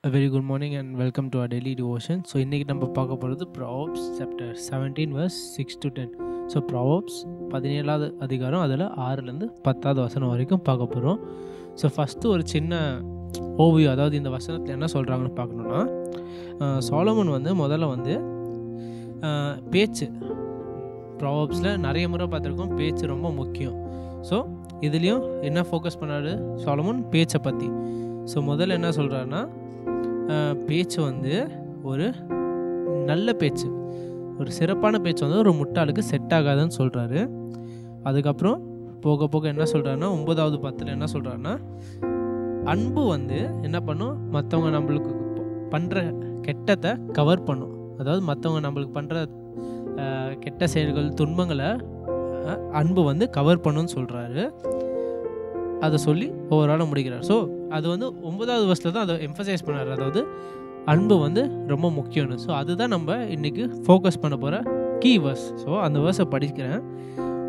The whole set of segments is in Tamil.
A very good morning and welcome to our daily devotion. So இன்னைக்கு நம்ம பார்க்க போகிறது Proverbs chapter 17 verse 6 to 10. So Proverbs 17வது அதிகாரம் அதில் 6லேருந்து 10வது வசனம் வரைக்கும் பார்க்க போகிறோம். ஸோ ஃபஸ்ட்டு ஒரு சின்ன ஓவியோ, அதாவது இந்த வசனத்தில் என்ன சொல்கிறாங்கன்னு பார்க்கணுன்னா, சாலமன் முதல்ல பேச்சு, ப்ராவப்ஸில் நிறைய முறை பார்த்துருக்கோம், பேச்சு ரொம்ப முக்கியம். ஸோ இதுலேயும் என்ன ஃபோக்கஸ் பண்ணாரு சாலமன்? பேச்சை பற்றி. ஸோ முதல்ல என்ன சொல்கிறாருன்னா, பேச்சு ஒரு நல்ல பேச்சு, ஒரு சிறப்பான பேச்சு ஒரு முட்டாளுக்கு செட் ஆகாதுன்னு சொல்கிறாரு. அதுக்கப்புறம் போக போக என்ன சொல்கிறாருன்னா, 9வது 10ல் என்ன சொல்கிறாருன்னா, அன்பு என்ன பண்ணும், மற்றவங்க நம்மளுக்கு பண்ணுற கெட்டத்தை கவர் பண்ணும். அதாவது மற்றவங்க நம்மளுக்கு பண்ணுற கெட்ட செயல்கள், துன்பங்களை அன்பு கவர் பண்ணுன்னு சொல்கிறாரு. அதை சொல்லி ஓவராலாக முடிக்கிறார். ஸோ அது 9வது வருஷத்தில் தான் அதை எம்ஃபசைஸ் பண்ணார், அதாவது அன்பு ரொம்ப முக்கியம்னு. ஸோ அதுதான் நம்ம இன்றைக்கி ஃபோக்கஸ் பண்ண போகிற கீ வேர்ஸ். ஸோ அந்த வேர்ஸை படிக்கிறேன்.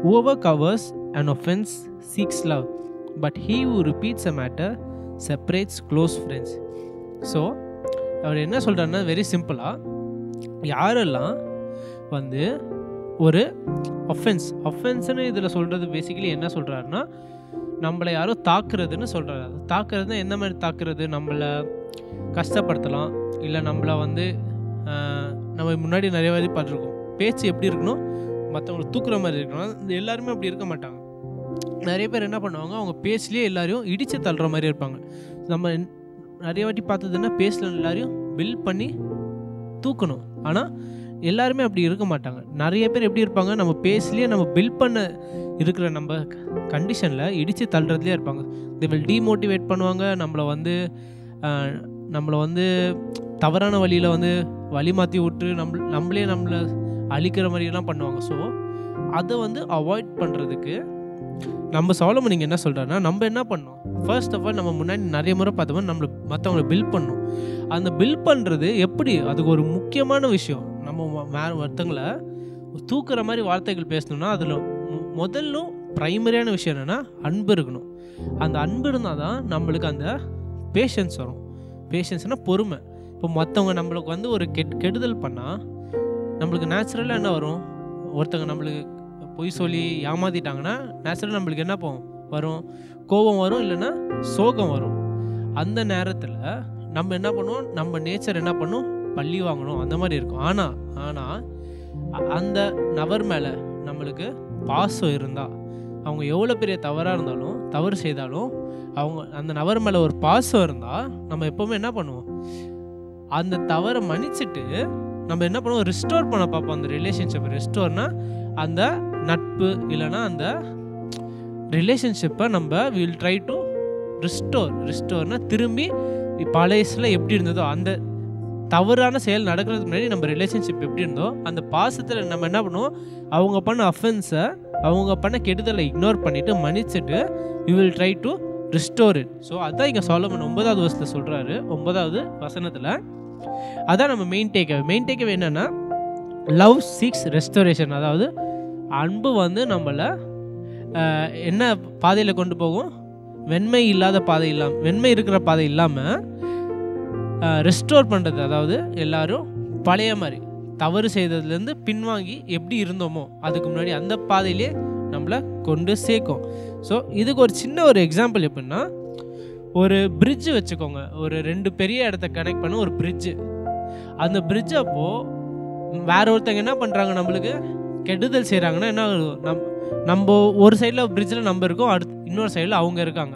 Whoever covers an offense seeks love, but he who repeats a matter separates close friends. So அவர் என்ன சொல்கிறாருன்னா, வெரி சிம்பிளாக, யாரெல்லாம் ஒரு ஒஃபென்ஸ்னு இதில் சொல்கிறது பேசிக்கலி என்ன சொல்கிறாருன்னா, நம்மளை யாரோ தாக்குறதுன்னு சொல்கிறாரு. தாக்குறதுன்னா எந்த மாதிரி தாக்குறது? நம்மளை கஷ்டப்படுத்தலாம், இல்லை நம்மளை நம்ம முன்னாடி நிறைய வாட்டி பார்த்துருக்கோம், பேச்சு எப்படி இருக்கணும், மற்றவங்களை தூக்குற மாதிரி இருக்கணும். எல்லாருமே அப்படி இருக்க மாட்டாங்க. நிறைய பேர் என்ன பண்ணுவாங்க, அவங்க பேச்சிலே எல்லாரையும் இடித்து தள்ளுற மாதிரி இருப்பாங்க. நம்ம நிறைய வாட்டி பார்த்ததுன்னா, பேச்சில் எல்லாரையும் பில்ட் பண்ணி தூக்கணும். ஆனால் எல்லாருமே அப்படி இருக்க மாட்டாங்க. நிறைய பேர் எப்படி இருப்பாங்க, நம்ம பேஸ்லேயே நம்ம பில்ட் பண்ண இருக்கிற நம்ம கண்டிஷனில் இடித்து தள்ளுறதுலேயே இருப்பாங்க. தே வில் டீமோட்டிவேட் பண்ணுவாங்க, நம்மளை தவறான வழியில் வழி மாற்றி விட்டு நம்மளே நம்மளை அழிக்கிற மாதிரியெல்லாம் பண்ணுவாங்க. ஸோ அதை அவாய்ட் பண்ணுறதுக்கு நம்ம சாலமன் நீங்கள் என்ன சொல்கிறாருன்னா, நம்ம என்ன பண்ணோம், ஃபர்ஸ்ட் ஆஃப் ஆல் நம்ம முன்னாடி நிறைய முறை பார்த்தோம்னா நம்மளை மற்றவங்களை பில்ட் பண்ணணும். அந்த பில்ட் பண்ணுறது எப்படி, அதுக்கு ஒரு முக்கியமான விஷயம். நம்ம ஒருத்தங்களை தூக்குற மாதிரி வார்த்தைகள் பேசணும்னா அதில் முதல்லும் ப்ரைமரியான விஷயம் என்னென்னா, அன்பு இருக்கணும். அந்த அன்பு இருந்தால் தான் நம்மளுக்கு அந்த பேஷன்ஸ் வரும். பேஷன்ஸ்னால் பொறுமை. இப்போ மற்றவங்க நம்மளுக்கு ஒரு கெடுதல் பண்ணால் நம்மளுக்கு நேச்சுரலாக என்ன வரும், ஒருத்தவங்க நம்மளுக்கு பொய் சொல்லி ஏமாற்றிட்டாங்கன்னா நேச்சுரலாக நம்மளுக்கு என்ன வரும், கோபம் வரும், இல்லைன்னா சோகம் வரும். அந்த நேரத்தில் நம்ம என்ன பண்ணுவோம், நம்ம நேச்சர் என்ன பண்ணும், பழி வாங்கணும், அந்த மாதிரி இருக்கும். ஆனால் அந்த நபர் மேலே நம்மளுக்கு பாசம் இருந்தால், அவங்க எவ்வளோ பெரிய தவறாக இருந்தாலும், தவறு செய்தாலும், அவங்க அந்த நபர் மேலே ஒரு பாசம் இருந்தால், நம்ம எப்போவுமே என்ன பண்ணுவோம், அந்த தவறை மன்னிச்சுட்டு நம்ம என்ன பண்ணுவோம், ரிஸ்டோர் பண்ண பார்ப்போம். அந்த ரிலேஷன்ஷிப்பை ரிஸ்டோர்னா அந்த நட்பு இல்லைன்னா அந்த ரிலேஷன்ஷிப்பை நம்ம வில் ட்ரை டு ரிஸ்டோர்னா திரும்பி பழையசில் எப்படி இருந்ததோ, அந்த தவறான செயல் நடக்கிறதுக்கு முன்னாடி நம்ம ரிலேஷன்ஷிப் எப்படி இருந்தோ அந்த பாசத்தில் நம்ம என்ன பண்ணுவோம், அவங்க பண்ண அஃபென்ஸை, அவங்க பண்ண கெடுதலை இக்னோர் பண்ணிவிட்டு மன்னிச்சுட்டு we will try to restore it. So அதான் இங்கே சாலமன் 9வது வருஷத்தில் சொல்கிறாரு, 9வது வசனத்தில். அதான் நம்ம மெயின் டேக்அவே என்னென்னா, லவ் சீக்ஸ் ரெஸ்டோரேஷன். அதாவது அன்பு நம்மளை என்ன பாதையில் கொண்டு போகும், வெண்மை இல்லாத பாதை இல்லாமல், வெண்மை இருக்கிற பாதை இல்லாமல் ரெஸ்டோர் பண்ணுறது. அதாவது எல்லோரும் பழைய மாதிரி தவறு செய்ததுலேருந்து பின்வாங்கி எப்படி இருந்தோமோ அதுக்கு முன்னாடி அந்த பாதையிலே நம்மளை கொண்டு சேர்க்கும். ஸோ இதுக்கு ஒரு சின்ன ஒரு எக்ஸாம்பிள் எப்படின்னா, ஒரு பிரிட்ஜு வச்சுக்கோங்க, ஒரு 2 பெரிய இடத்த கனெக்ட் பண்ண ஒரு பிரிட்ஜு. அந்த பிரிட்ஜ் அப்போது வேற ஒருத்தங்க என்ன பண்ணுறாங்க, நம்மளுக்கு கெடுதல் செய்கிறாங்கன்னா என்ன, நம்ம ஒரு சைடில் பிரிட்ஜில் நம்ம இருக்கோம், இன்னொரு சைடில் அவங்க இருக்காங்க.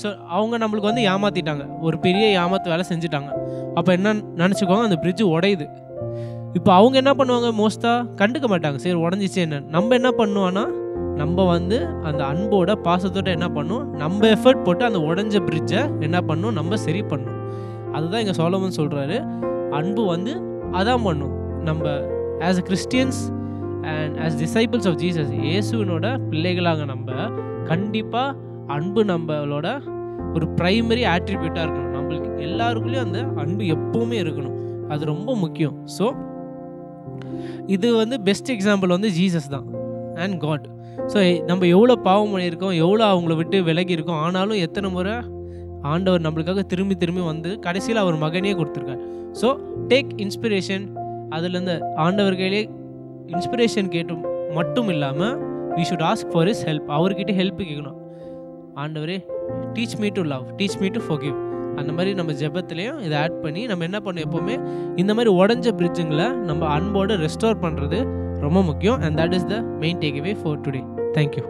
ஸோ அவங்க நம்மளுக்கு ஏமாற்றிட்டாங்க, ஒரு பெரிய ஏமாத்து வேலை செஞ்சுட்டாங்க. அப்போ என்ன நினச்சிக்கோங்க, அந்த பிரிட்ஜு உடையுது. இப்போ அவங்க என்ன பண்ணுவாங்க, மோஸ்ட்டாக கண்டுக்க மாட்டாங்க, சரி உடஞ்சிச்சு என்ன. நம்ம என்ன பண்ணுவோன்னா, நம்ம அந்த அன்போட பாசத்தோட என்ன பண்ணும், நம்ம எஃபர்ட் போட்டு அந்த உடஞ்ச பிரிட்ஜை என்ன பண்ணும், நம்ம சரி பண்ணும். அதுதான் இங்கே சாலமன் சொல்கிறாரு, அன்பு அதான் பண்ணும். நம்ம as a Christians and as disciples of Jesus, இயேசுவினோட பிள்ளைகளாக நம்ம கண்டிப்பாக அன்பு நம்மளோட ஒரு ப்ரைமரி ஆட்ரிபியூட்டாக இருக்கணும். நம்மளுக்கு எல்லாருக்குள்ளேயும் அந்த அன்பு எப்போவுமே இருக்கணும், அது ரொம்ப முக்கியம். ஸோ இது பெஸ்ட் எக்ஸாம்பிள் ஜீசஸ் தான் அண்ட் காட். ஸோ நம்ம எவ்வளோ பாவம் பண்ணியிருக்கோம், எவ்வளோ அவங்கள விட்டு விலகி இருக்கோம், ஆனாலும் எத்தனை முறை ஆண்டவர் நம்மளுக்காக திரும்பி திரும்பி வந்து கடைசியில் அவர் மகனே கொடுத்துருக்கார். So take inspiration. அதுலேருந்து ஆண்டவர் கையிலே இன்ஸ்பிரேஷன் கேட்டு மட்டும் இல்லாமல் we should ask for his help. அவர்கிட்ட ஹெல்ப் கேட்கணும். ஆண்டவரே teach me to love, teach me to forgive. அந்த மாதிரி நம்ம ஜெபத்துலேயும் இதை ஆட் பண்ணி நம்ம என்ன பண்ணோம், எப்போவுமே இந்த மாதிரி உடஞ்ச பிரிட்ஜுங்களை நம்ம அன்போடு ரெஸ்டோர் பண்ணுறது ரொம்ப முக்கியம். And that is the main take away for today. Thank you.